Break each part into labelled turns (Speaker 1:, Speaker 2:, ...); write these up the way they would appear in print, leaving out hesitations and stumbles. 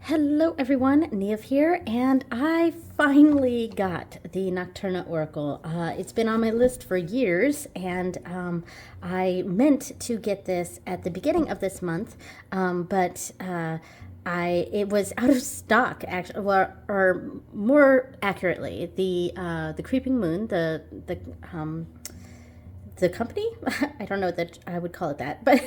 Speaker 1: Hello everyone, Nev here, and I finally got the Nocturna Oracle. It's been on my list for years, and I meant to get this at the beginning of this month, but it was out of stock, actually, or more accurately, the Creeping Moon, the company, I don't know that I would call it that, but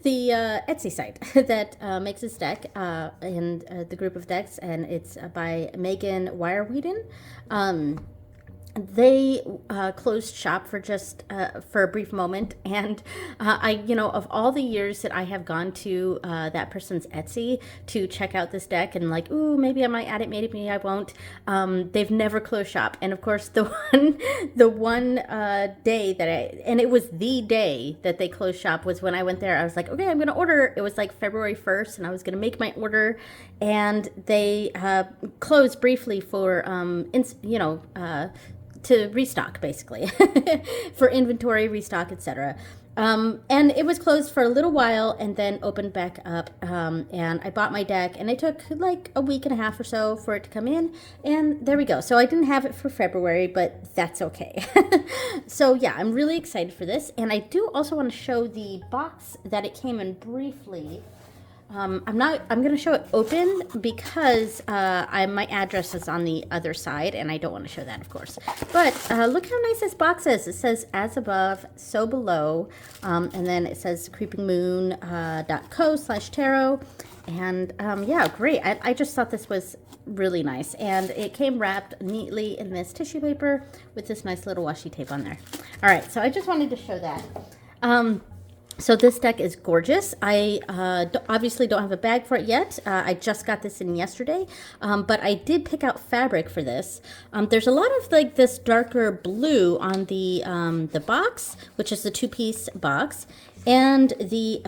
Speaker 1: the Etsy site that makes this deck and the group of decks, and it's by Megan Weyerweden. They closed shop for just for a brief moment, and of all the years that I have gone to that person's Etsy to check out this deck and like, ooh, maybe I might add it, maybe I won't. They've never closed shop, and of course the one day and it was the day that they closed shop was when I went there. I was like, okay, I'm gonna order. It was like February 1st, and I was gonna make my order, and they closed briefly for to restock, basically, for inventory, restock, etc. And it was closed for a little while and then opened back up. And I bought my deck, and it took like a week and a half or so for it to come in. And there we go. So I didn't have it for February, but that's okay. So yeah, I'm really excited for this. And I do also want to show the box that it came in briefly. I'm going to show it open because my address is on the other side, and I don't want to show that, of course. But look how nice this box is. It says, as above, so below. And then it says creepingmoon.co/tarot. And yeah, great. I just thought this was really nice. And it came wrapped neatly in this tissue paper with this nice little washi tape on there. All right, so I just wanted to show that. So this deck is gorgeous. I obviously don't have a bag for it yet. I just got this in yesterday, but I did pick out fabric for this. There's a lot of like this darker blue on the box, which is the two-piece box, and the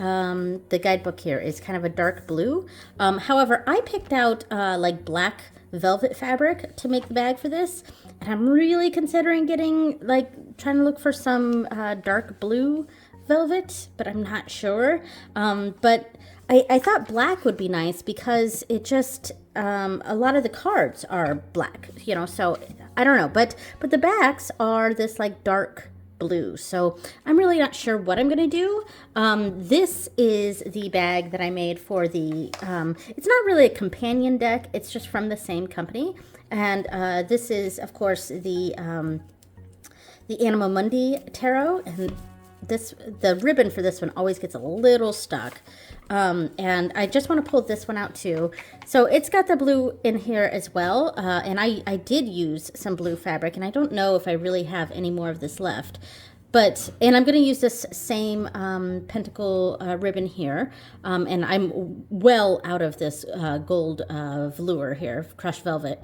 Speaker 1: guidebook here is kind of a dark blue. However, I picked out like black velvet fabric to make the bag for this, and I'm really considering trying to look for some dark blue velvet, but I'm not sure. But I thought black would be nice because it just a lot of the cards are black, so I don't know, but the backs are this like dark blue, so I'm really not sure what I'm gonna do. This is the bag that I made for the it's not really a companion deck, it's just from the same company, and this is of course the Anima Mundi tarot, and the ribbon for this one always gets a little stuck, and I just want to pull this one out too. So it's got the blue in here as well, and I did use some blue fabric, and I don't know if I really have any more of this left. And I'm going to use this same pentacle ribbon here, and I'm well out of this gold velour here, crushed velvet.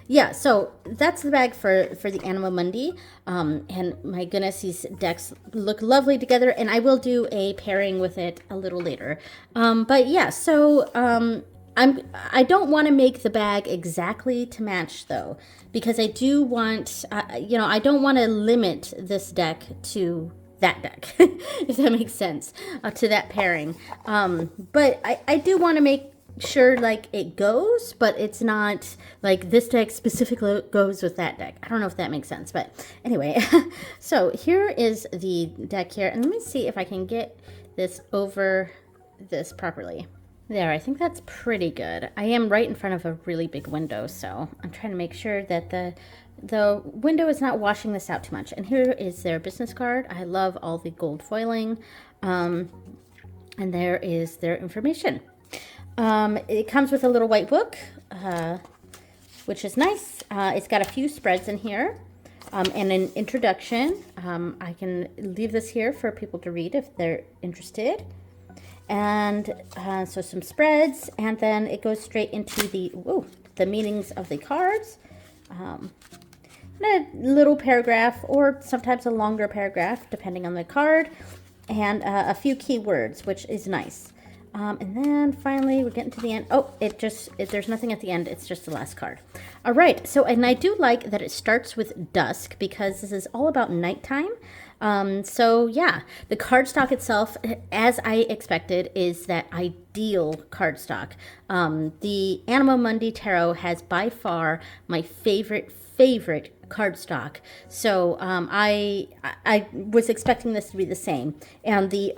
Speaker 1: Yeah, so that's the bag for the Anima Mundi, and my goodness, these decks look lovely together, and I will do a pairing with it a little later. But yeah, so I don't want to make the bag exactly to match though, because I do want, I don't want to limit this deck to that deck, if that makes sense, to that pairing. But I do want to make sure like it goes, but it's not like this deck specifically goes with that deck. I don't know if that makes sense, but anyway. So here is the deck here, and let me see if I can get this over this properly. There, I think that's pretty good. I am right in front of a really big window, so I'm trying to make sure that the window is not washing this out too much. And here is their business card. I love all the gold foiling. And there is their information. It comes with a little white book, which is nice. It's got a few spreads in here, and an introduction. I can leave this here for people to read if they're interested. And so some spreads, and then it goes straight into the meanings of the cards. A little paragraph, or sometimes a longer paragraph, depending on the card, and a few keywords, which is nice. And then finally, we're getting to the end. Oh, there's nothing at the end. It's just the last card. All right. So, and I do like that it starts with dusk because this is all about nighttime. So yeah, the cardstock itself, as I expected, is that ideal cardstock. The Animo Mundi Tarot has by far my favorite cardstock. So I was expecting this to be the same. And the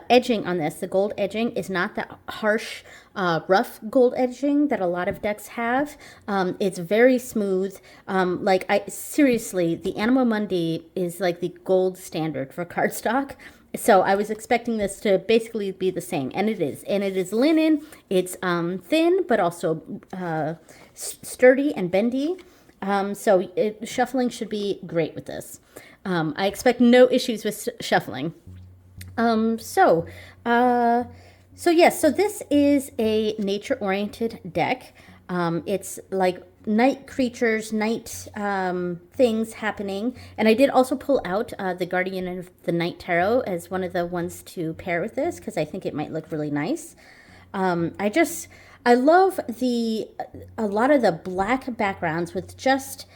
Speaker 1: edging on this, the gold edging, is not that harsh, rough gold edging that a lot of decks have. It's very smooth. Seriously, the Animo Mundi is like the gold standard for cardstock. So I was expecting this to basically be the same, and it is. And it is linen. It's thin, but also sturdy and bendy. Shuffling should be great with this. I expect no issues with shuffling. Yes, so this is a nature-oriented deck. It's like night creatures, night things happening. And I did also pull out the Guardian of the Night Tarot as one of the ones to pair with this because I think it might look really nice. I love a lot of the black backgrounds with just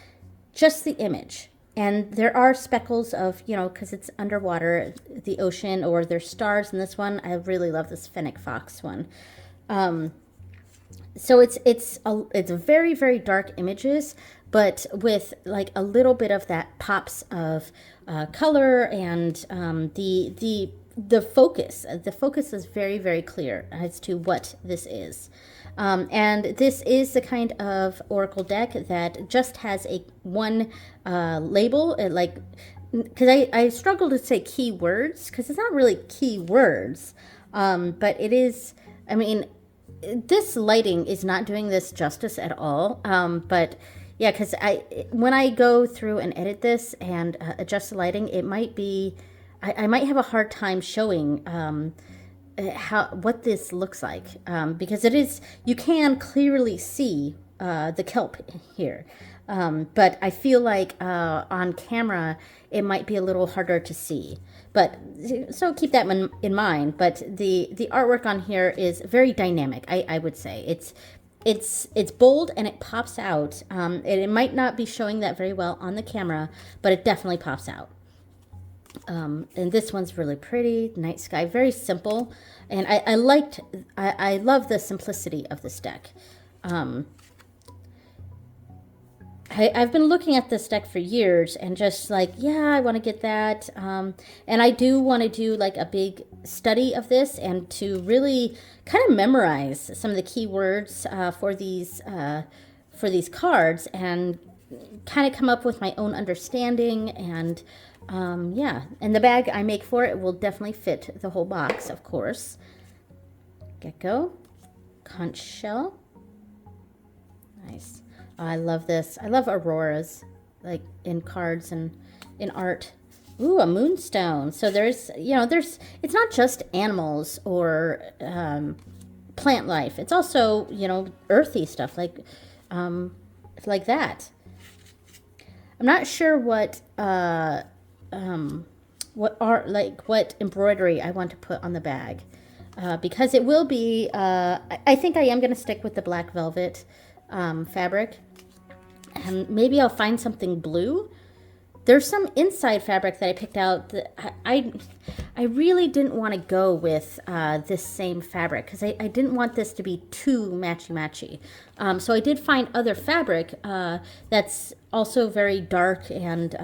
Speaker 1: the image. And there are speckles of, because it's underwater, the ocean, or there's stars in this one. I really love this Fennec Fox one. So it's very, very dark images, but with like a little bit of that pops of color, and the focus. The focus is very, very clear as to what this is. And this is the kind of oracle deck that just has one label, because I struggle to say keywords, because it's not really keywords, but it is, I mean, this lighting is not doing this justice at all, but yeah, because when I go through and edit this and adjust the lighting, it might be, I might have a hard time showing what this looks like, because it is, you can clearly see the kelp here, but I feel like on camera it might be a little harder to see, but so keep that in mind. But the artwork on here is very dynamic. I would say it's bold and it pops out. It might not be showing that very well on the camera, but it definitely pops out. And this one's really pretty, night sky, very simple, and I love the simplicity of this deck. I've been looking at this deck for years and just like, yeah, I want to get that, and I do want to do like a big study of this and to really kind of memorize some of the keywords for these cards and kind of come up with my own understanding. And yeah, and the bag I make for it will definitely fit the whole box, of course. Gecko, conch shell, nice. I love this. I love auroras, like in cards and in art. Ooh, a moonstone. So there's, it's not just animals or plant life. It's also, earthy stuff like that. I'm not sure what embroidery I want to put on the bag, because it will be, I think I am going to stick with the black velvet fabric, and maybe I'll find something blue. There's some inside fabric that I picked out that I really didn't want to go with this same fabric, because I didn't want this to be too matchy-matchy. So I did find other fabric that's also very dark and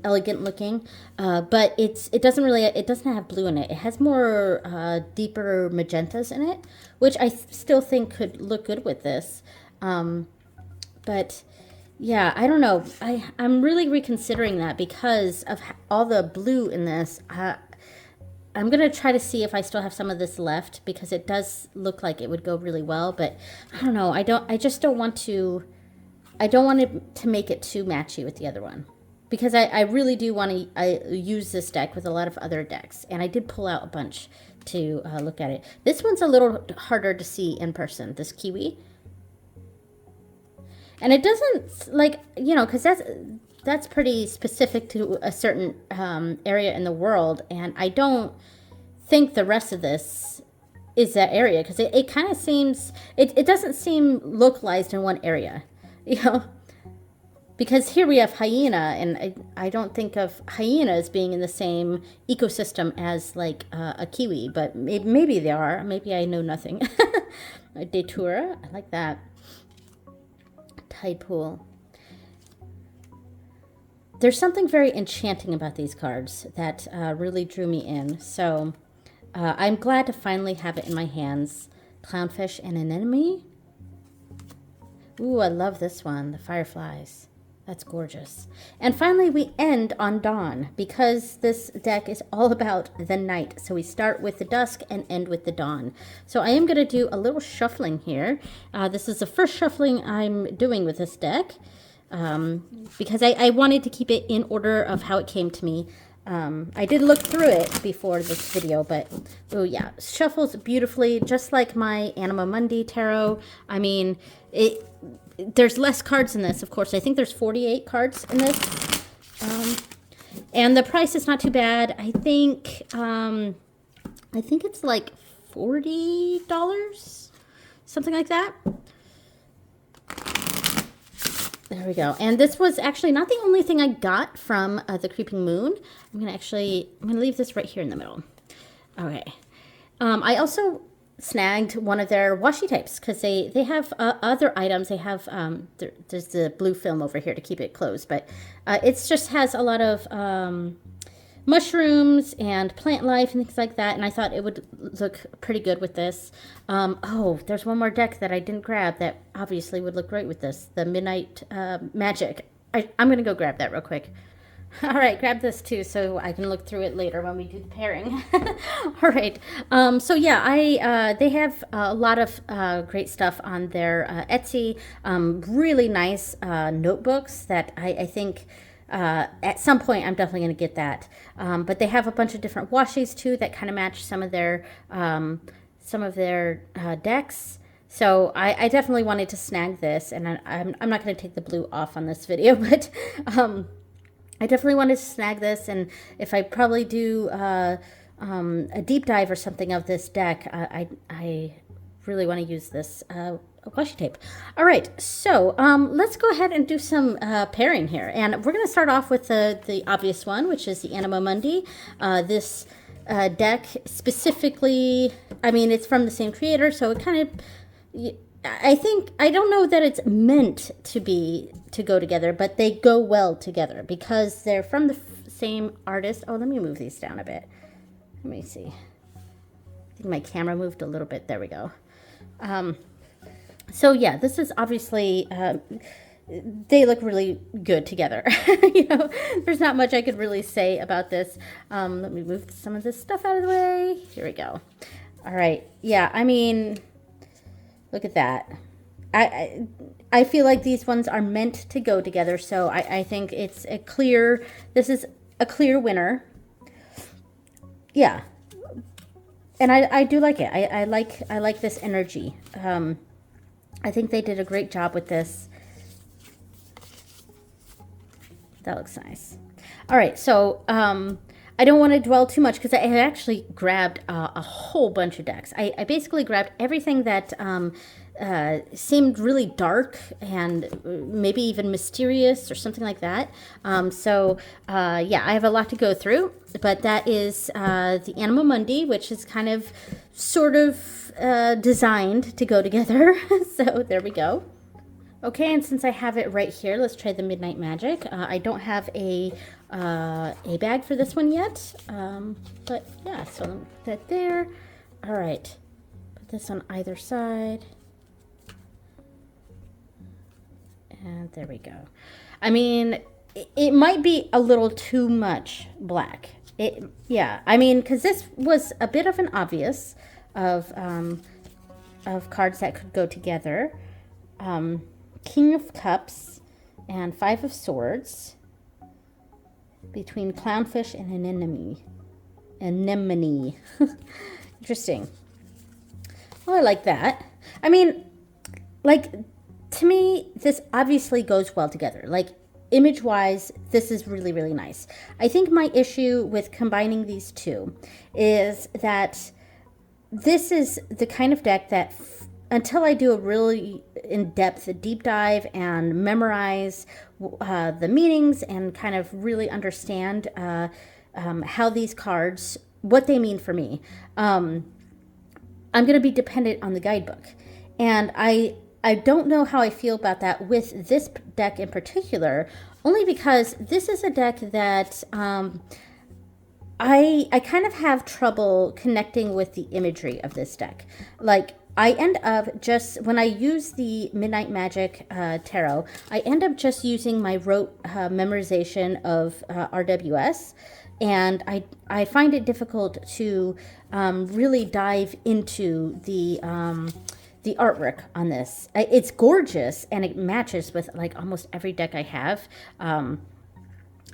Speaker 1: elegant looking, but it doesn't have blue in it. It has more deeper magentas in it, which I still think could look good with this. But yeah, I don't know. I'm really reconsidering that because of all the blue in this. I'm going to try to see if I still have some of this left, because it does look like it would go really well, but I don't know. I don't want it to make it too matchy with the other one, because I really do want to use this deck with a lot of other decks, and I did pull out a bunch to look at it. This one's a little harder to see in person, this kiwi. And it doesn't, because that's pretty specific to a certain area in the world, and I don't think the rest of this is that area, because it kind of seems, it doesn't seem localized in one area, because here we have hyena, and I don't think of hyena as being in the same ecosystem as like a kiwi, but maybe they are. Maybe I know nothing. Datura, I like that. Tide pool. There's something very enchanting about these cards that really drew me in. So I'm glad to finally have it in my hands. Clownfish and Anemone. Ooh, I love this one. The fireflies. That's gorgeous. And finally, we end on dawn because this deck is all about the night. So we start with the dusk and end with the dawn. So I am going to do a little shuffling here. This is the first shuffling I'm doing with this deck because I wanted to keep it in order of how it came to me. I did look through it before this video, but oh yeah, shuffles beautifully, just like my Anima Mundi tarot. I mean, there's less cards in this, of course. I think there's 48 cards in this. And the price is not too bad. I think it's like $40, something like that. There we go. And this was actually not the only thing I got from the Creeping Moon. I'm gonna leave this right here in the middle. Okay. I also snagged one of their washi tapes because they have other items. They have there's the blue film over here to keep it closed, but it just has a lot of mushrooms and plant life and things like that, and I thought it would look pretty good with this. Oh, there's one more deck that I didn't grab that obviously would look great with this, the Midnight Magic. I'm gonna go grab that real quick. All right, grab this too so I can look through it later when we do the pairing. All right, so yeah, they have a lot of great stuff on their Etsy. Really nice notebooks that I think at some point I'm definitely going to get that. But they have a bunch of different washies too that kind of match some of their decks. So I definitely wanted to snag this, and I'm not going to take the blue off on this video, but I definitely wanted to snag this, and if I probably do a deep dive or something of this deck, I really want to use this washi tape. All right, so let's go ahead and do some pairing here, and we're going to start off with the obvious one, which is the Anima Mundi. This deck specifically, I mean, it's from the same creator, so it kind of, I don't know that it's meant to go together, but they go well together because they're from the same artist. Oh, let me move these down a bit. Let me see. I think my camera moved a little bit. There we go. So yeah, this is obviously, they look really good together. You know, there's not much I could really say about this. Let me move some of this stuff out of the way. Here we go. All right. Yeah, I mean, look at that. I feel like these ones are meant to go together, so I think it's this is a clear winner. Yeah. And I do like it. I like this energy. I think they did a great job with this. That looks nice. All right, so I don't want to dwell too much because I had actually grabbed a whole bunch of decks. I basically grabbed everything that seemed really dark and maybe even mysterious or something like that. Yeah, I have a lot to go through, but that is the Anima Mundi, which is kind of sort of designed to go together. So there we go. Okay, and since I have it right here, let's try the Midnight Magic. I don't have a bag for this one yet, but yeah, so let me put that there. All right, put this on either side. And there we go. I mean, it might be a little too much black. Yeah, I mean, because this was a bit of an obvious of cards that could go together. King of Cups and Five of Swords between Clownfish and Anemone. Interesting. Well, I like that. I mean, like, to me, this obviously goes well together. Like, image-wise, this is really, really nice. I think my issue with combining these two is that this is the kind of deck that until I do a really in-depth deep dive and memorize the meanings and kind of really understand how these cards, what they mean for me. I'm going to be dependent on the guidebook. And I don't know how I feel about that with this deck in particular, only because this is a deck that I kind of have trouble connecting with the imagery of this deck. Like, I end up just, when I use the Midnight Magic Tarot, I end up just using my rote memorization of RWS, and I find it difficult to really dive into the artwork on this. It's gorgeous, and it matches with like almost every deck I have.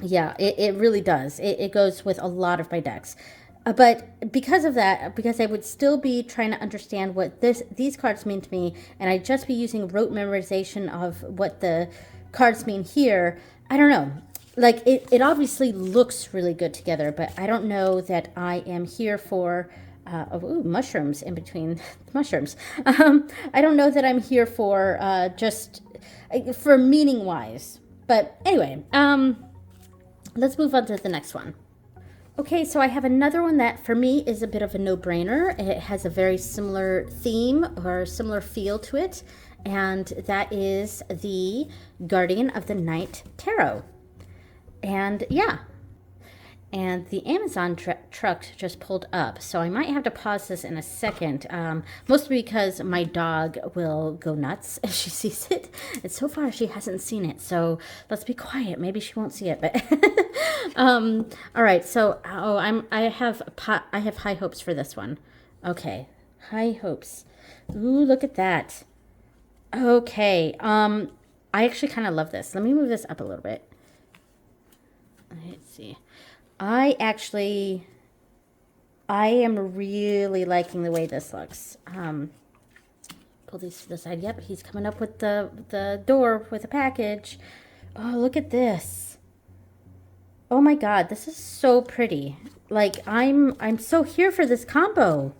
Speaker 1: Yeah, it really does. It goes with a lot of my decks. But because of that, because I would still be trying to understand what these cards mean to me, and I'd just be using rote memorization of what the cards mean here, I don't know. Like, it obviously looks really good together, but I don't know that I am here for... ooh, mushrooms in between mushrooms. I don't know that I'm here for just for meaning-wise. But anyway, let's move on to the next one. Okay, so I have another one that for me is a bit of a no-brainer. It has a very similar theme or similar feel to it, and that is the Guardian of the Night Tarot. And yeah, and the Amazon truck just pulled up, so I might have to pause this in a second, mostly because my dog will go nuts if she sees it, and so far she hasn't seen it, so let's be quiet. Maybe she won't see it, but all right. So I have high hopes for this one. Okay, high hopes. Ooh, look at that. Okay, I actually kind of love this. Let me move this up a little bit. Let's see. I am really liking the way this looks. Pull these to the side. Yep, he's coming up with the door with a package. Oh, look at this. Oh my God, this is so pretty. Like, I'm so here for this combo.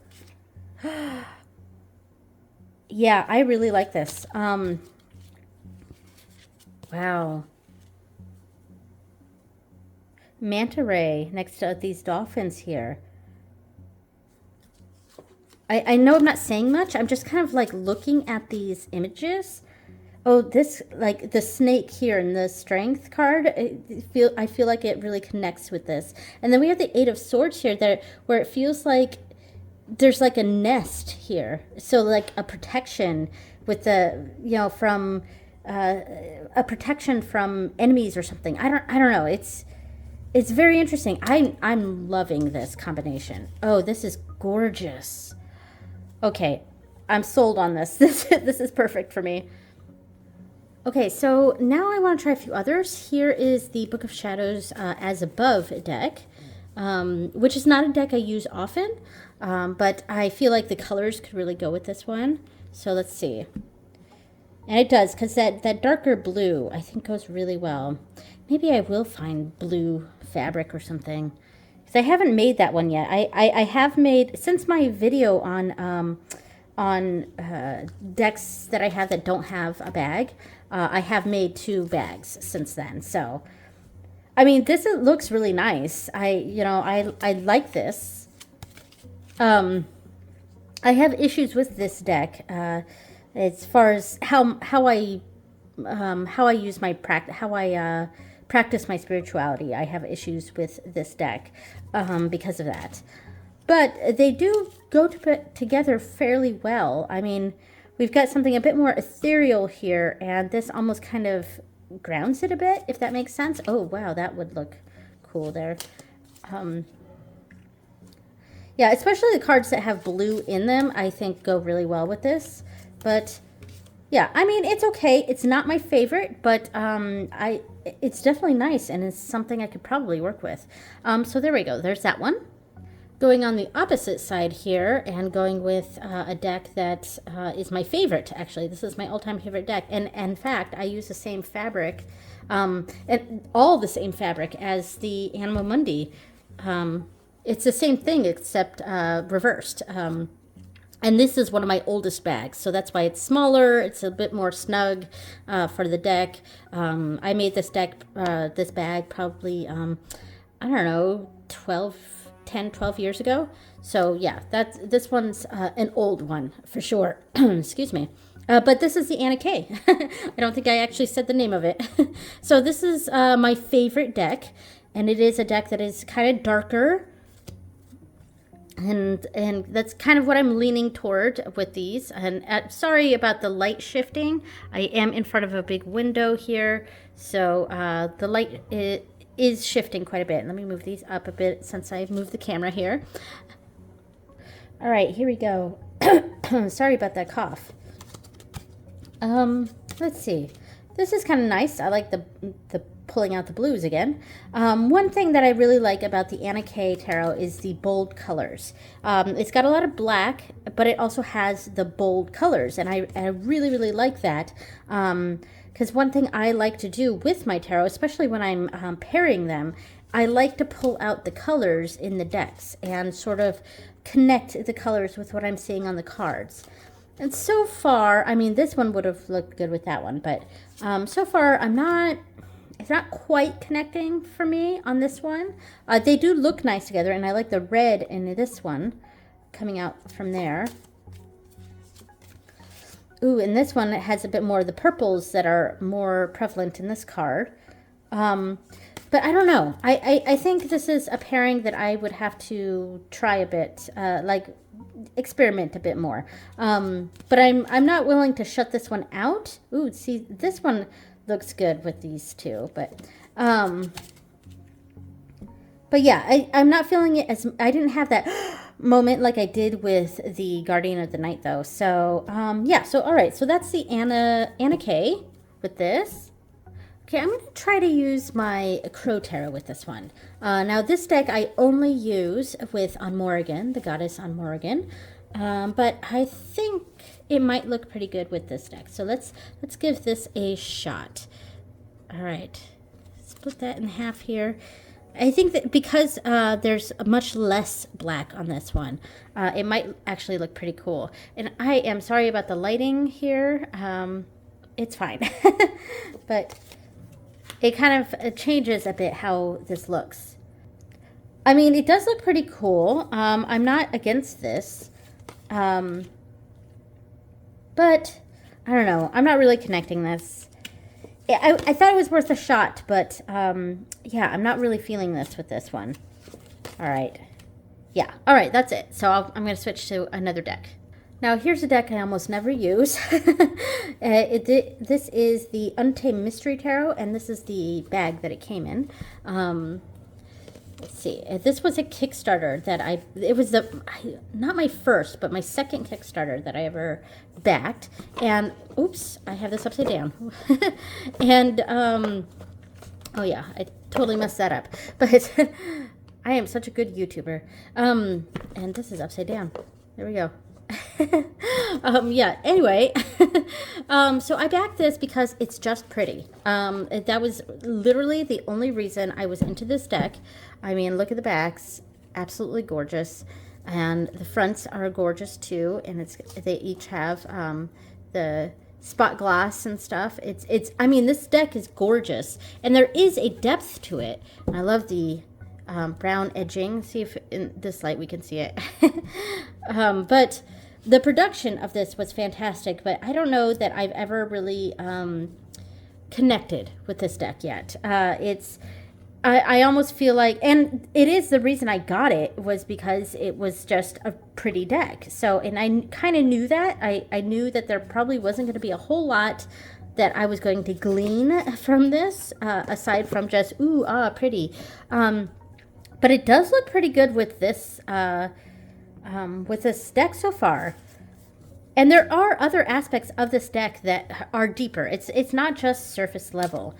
Speaker 1: Yeah, I really like this. Wow. Manta ray next to these dolphins here. I know I'm not saying much. I'm just kind of like looking at these images. Oh, this, like the snake here and the strength card, I feel like it really connects with this. And then we have the Eight of Swords here where it feels like there's like a nest here. So like a protection with the, you know, from a protection from enemies or something. I don't know. It's very interesting. I'm loving this combination. Oh, this is gorgeous. Okay, I'm sold on this. This is perfect for me. Okay, so now I want to try a few others. Here is the Book of Shadows As Above deck, which is not a deck I use often, but I feel like the colors could really go with this one. So let's see. And it does, because that darker blue, I think, goes really well. Maybe I will find blue fabric or something, because I haven't made that one yet. I have made, since my video on decks that I have that don't have a bag, I have made 2 bags since then. So, I mean, looks really nice. I like this. I have issues with this deck as far as how I use my practice my spirituality. I have issues with this deck because of that. But they do go together fairly well. I mean, we've got something a bit more ethereal here, and this almost kind of grounds it a bit, if that makes sense. Oh, wow, that would look cool there. Yeah, especially the cards that have blue in them, I think go really well with this. But yeah, I mean, it's okay. It's not my favorite, but it's definitely nice, and it's something I could probably work with. So there we go. There's that one. Going on the opposite side here and going with a deck that is my favorite, actually. This is my all-time favorite deck. And in fact, I use the same fabric, and all the same fabric as the Anima Mundi. It's the same thing except reversed. And this is one of my oldest bags, so that's why it's smaller. It's a bit more snug for the deck. I made this bag probably, I don't know, 10, 12 years ago. So yeah, this one's an old one for sure. Excuse me. But this is the Anna K. I don't think I actually said the name of it. So this is my favorite deck, and it is a deck that is kind of darker. And that's kind of what I'm leaning toward with these. And sorry about the light shifting. I am in front of a big window here, so the light is shifting quite a bit. Let me move these up a bit since I've moved the camera here. All right, here we go. Sorry about that cough. Let's see. This is kind of nice. I like the pulling out the blues again. One thing that I really like about the Anna K Tarot is the bold colors. It's got a lot of black, but it also has the bold colors, and I really, really like that. Because one thing I like to do with my tarot, especially when I'm pairing them, I like to pull out the colors in the decks and sort of connect the colors with what I'm seeing on the cards. And so far, I mean, this one would have looked good with that one, but so far it's not quite connecting for me on this one. They do look nice together, and I like the red in this one coming out from there. Ooh, and this one, it has a bit more of the purples that are more prevalent in this card. But I don't know. I think this is a pairing that I would have to try a bit, like experiment a bit more. But I'm not willing to shut this one out. Ooh, see, this one looks good with these two, but yeah, I'm not feeling it as, I didn't have that moment like I did with the Guardian of the Night though. So yeah, so all right, so that's the Anna K with this. Okay, I'm going to try to use my Crow Tarot with this one. Now this deck I only use with On Morrigan, the goddess On Morrigan, but I think it might look pretty good with this deck. So let's give this a shot. All right, split that in half here. I think that because there's much less black on this one, it might actually look pretty cool. And I am sorry about the lighting here. It's fine, but it kind of changes a bit how this looks. I mean, it does look pretty cool. I'm not against this. But I don't know. I'm not really connecting this. I thought it was worth a shot, but yeah, I'm not really feeling this with this one. All right. Yeah. All right. That's it. So I'm going to switch to another deck. Now, here's a deck I almost never use. This is the Untamed Mystery Tarot, and this is the bag that it came in. Let's see. This was a Kickstarter that it was not my first, but my second Kickstarter that I ever backed. And, oops, I have this upside down. And, oh yeah, I totally messed that up. But I am such a good YouTuber. And this is upside down. There we go. Yeah, anyway, so I backed this because it's just pretty. That was literally the only reason I was into this deck. I mean, look at the backs, absolutely gorgeous, and the fronts are gorgeous too, and they each have the spot gloss and stuff. I mean, this deck is gorgeous, and there is a depth to it. I love the brown edging. See if in this light we can see it. But the production of this was fantastic, but I don't know that I've ever really connected with this deck yet. I almost feel like, and it is the reason I got it was because it was just a pretty deck. So, and I kind of knew that. I knew that there probably wasn't going to be a whole lot that I was going to glean from this, aside from just, ooh, pretty. But it does look pretty good with this deck so far. And there are other aspects of this deck that are deeper. It's not just surface level.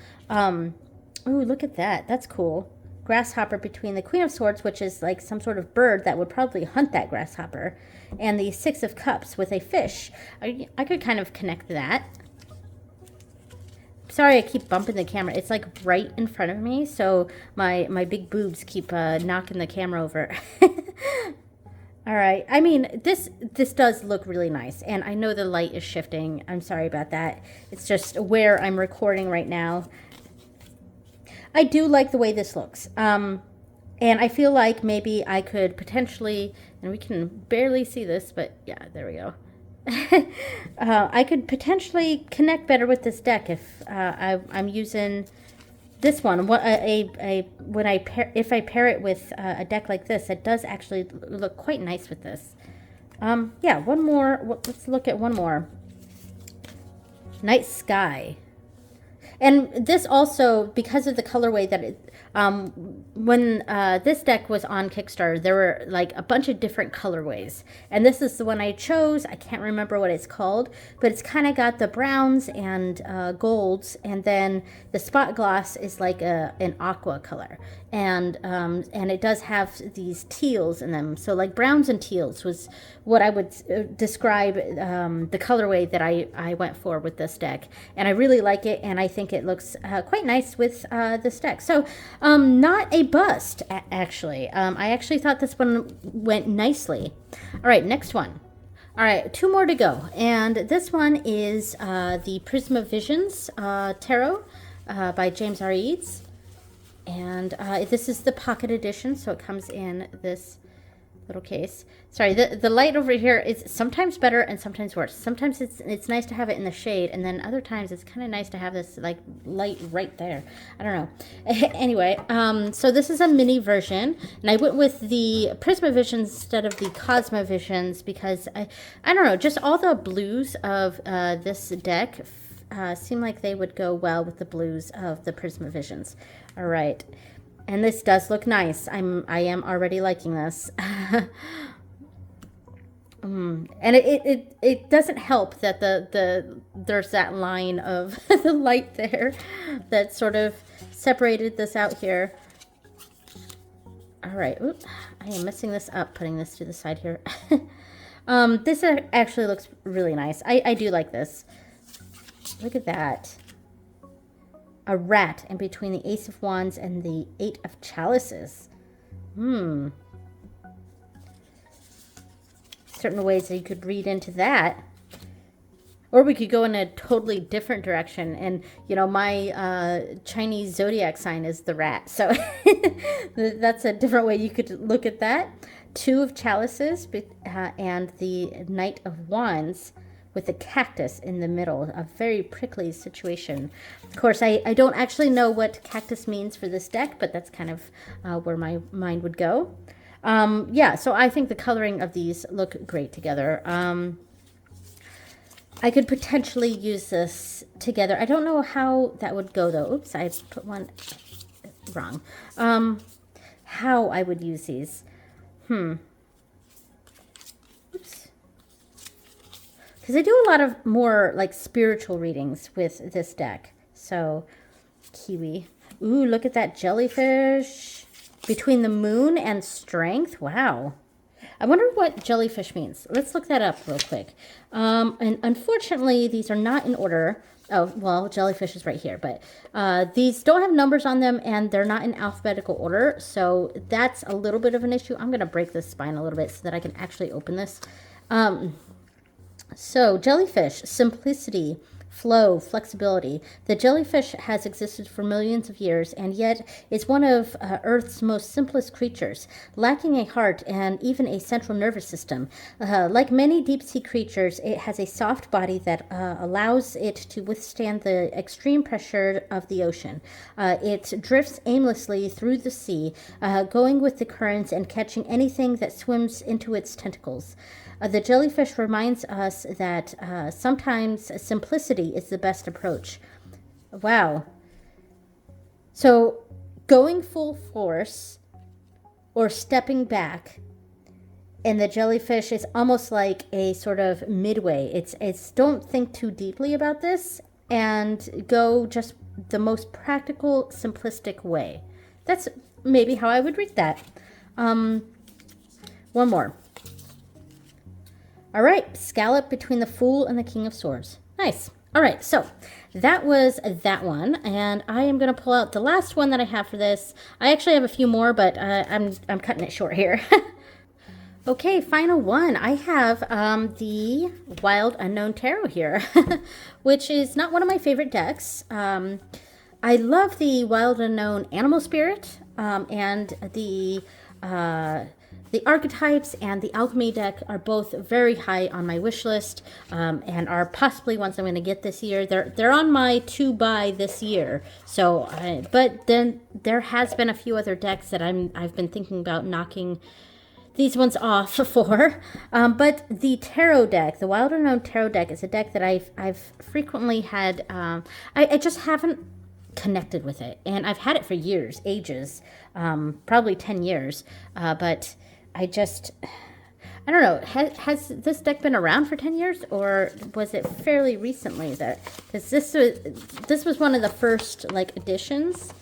Speaker 1: Ooh, look at that. That's cool. Grasshopper between the Queen of Swords, which is like some sort of bird that would probably hunt that grasshopper, and the Six of Cups with a fish. I could kind of connect that. Sorry, I keep bumping the camera. It's like right in front of me, so my big boobs keep knocking the camera over. All right. I mean, this does look really nice, and I know the light is shifting. I'm sorry about that. It's just where I'm recording right now. I do like the way this looks. And I feel like maybe I could potentially, and we can barely see this, but yeah, there we go. I could potentially connect better with this deck if I'm using this one. If I pair it with a deck like this, it does actually look quite nice with this. Yeah, one more. Let's look at one more. Night Sky. And this also, because of the colorway that it, when this deck was on Kickstarter, there were like a bunch of different colorways. And this is the one I chose. I can't remember what it's called, but it's kind of got the browns and golds. And then the spot gloss is like an aqua color. And it does have these teals in them. So like browns and teals was what I would describe the colorway that I went for with this deck. And I really like it, and I think it looks quite nice with this deck. So not a bust, actually. I actually thought this one went nicely. All right, next one. All right, 2 more to go. And this one is the Prism of Visions Tarot by James R. Eads. And this is the pocket edition, so it comes in this little case. Sorry, the light over here is sometimes better and sometimes worse. Sometimes it's nice to have it in the shade, and then other times it's kind of nice to have this like light right there. I don't know. Anyway, so this is a mini version, and I went with the Prisma Visions instead of the Cosmo Visions because I don't know, just all the blues of this deck seem like they would go well with the blues of the Prisma Visions. All right. And this does look nice. I am already liking this. And it doesn't help that there's that line of the light there that sort of separated this out here. All right. Oops, I am messing this up, putting this to the side here. This actually looks really nice. I do like this. Look at that. A rat in between the Ace of Wands and the Eight of Chalices. Certain ways that you could read into that. Or we could go in a totally different direction. And, you know, my Chinese zodiac sign is the rat. So that's a different way you could look at that. Two of Chalices and the Knight of Wands, with the cactus in the middle, a very prickly situation. Of course, I don't actually know what cactus means for this deck, but that's kind of where my mind would go. Yeah, so I think the coloring of these look great together. I could potentially use this together. I don't know how that would go, though. Oops, I put one wrong. How I would use these. Because I do a lot of more like spiritual readings with this deck. So, kiwi. Ooh, look at that jellyfish. Between the moon and strength. Wow. I wonder what jellyfish means. Let's look that up real quick. And unfortunately, these are not in order. Oh, well, jellyfish is right here. But these don't have numbers on them, and they're not in alphabetical order. So that's a little bit of an issue. I'm going to break this spine a little bit so that I can actually open this. So, jellyfish, simplicity, flow, flexibility. The jellyfish has existed for millions of years and yet is one of Earth's most simplest creatures, lacking a heart and even a central nervous system. Like many deep-sea creatures, it has a soft body that allows it to withstand the extreme pressure of the ocean. It drifts aimlessly through the sea, going with the currents and catching anything that swims into its tentacles. The jellyfish reminds us that sometimes simplicity is the best approach. Wow. So going full force or stepping back, and the jellyfish is almost like a sort of midway. It's don't think too deeply about this and go just the most practical, simplistic way. That's maybe how I would read that. One more. All right, scallop between the Fool and the King of Swords. Nice. All right, so that was that one, and I am going to pull out the last one that I have for this. I actually have a few more, but I'm cutting it short here. Okay, final one. I have the Wild Unknown Tarot here, which is not one of my favorite decks. I love the Wild Unknown Animal Spirit and the archetypes and the alchemy deck are both very high on my wish list and are possibly ones I'm going to get this year. They're on my to buy this year. So, but then there has been a few other decks that I've been thinking about knocking these ones off for. But the tarot deck, the Wild Unknown Tarot deck, is a deck that I've frequently had. I just haven't connected with it, and I've had it for years, ages, probably 10 years. But I don't know. Has this deck been around for 10 years, or was it fairly recently that? Because this was one of the first like editions.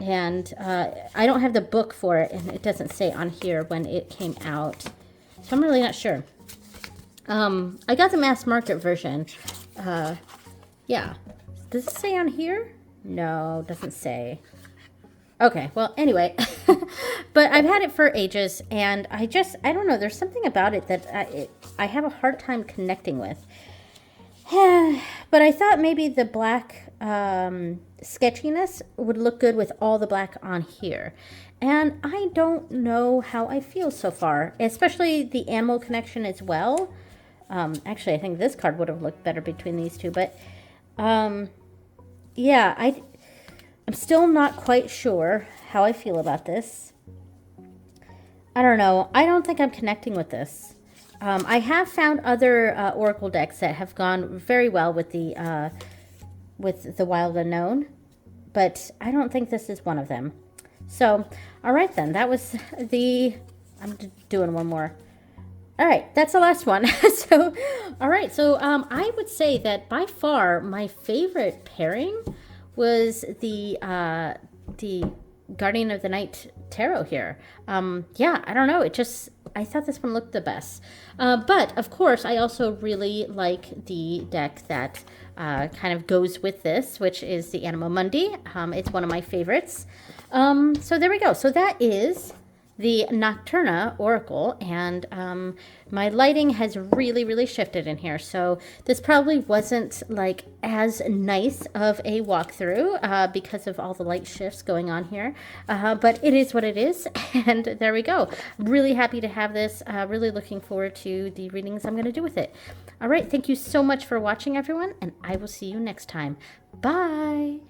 Speaker 1: And I don't have the book for it, and it doesn't say on here when it came out. So I'm really not sure. I got the mass market version. Yeah. Does it say on here? No, it doesn't say. Okay, well, anyway. But I've had it for ages, and I don't know. There's something about it that I have a hard time connecting with. But I thought maybe the black sketchiness would look good with all the black on here. And I don't know how I feel so far, especially the animal connection as well. Actually, I think this card would have looked better between these two. But yeah, I'm still not quite sure how I feel about this. I don't know. I don't think I'm connecting with this. I have found other Oracle decks that have gone very well with the Wild Unknown, but I don't think this is one of them. So, all right then. That was I'm doing one more. All right, that's the last one. So, all right. So, I would say that by far my favorite pairing was the Guardian of the Night Tarot here. Yeah, I don't know. I thought this one looked the best. But, of course, I also really like the deck that kind of goes with this, which is the Anima Mundi. It's one of my favorites. So there we go. So that is the Nocturna Oracle, and my lighting has really shifted in here, so this probably wasn't like as nice of a walkthrough because of all the light shifts going on here, but it is what it is. And there we go. Really happy to have this. Really looking forward to the readings I'm going to do with it. All right, thank you so much for watching, everyone, and I will see you next time. Bye.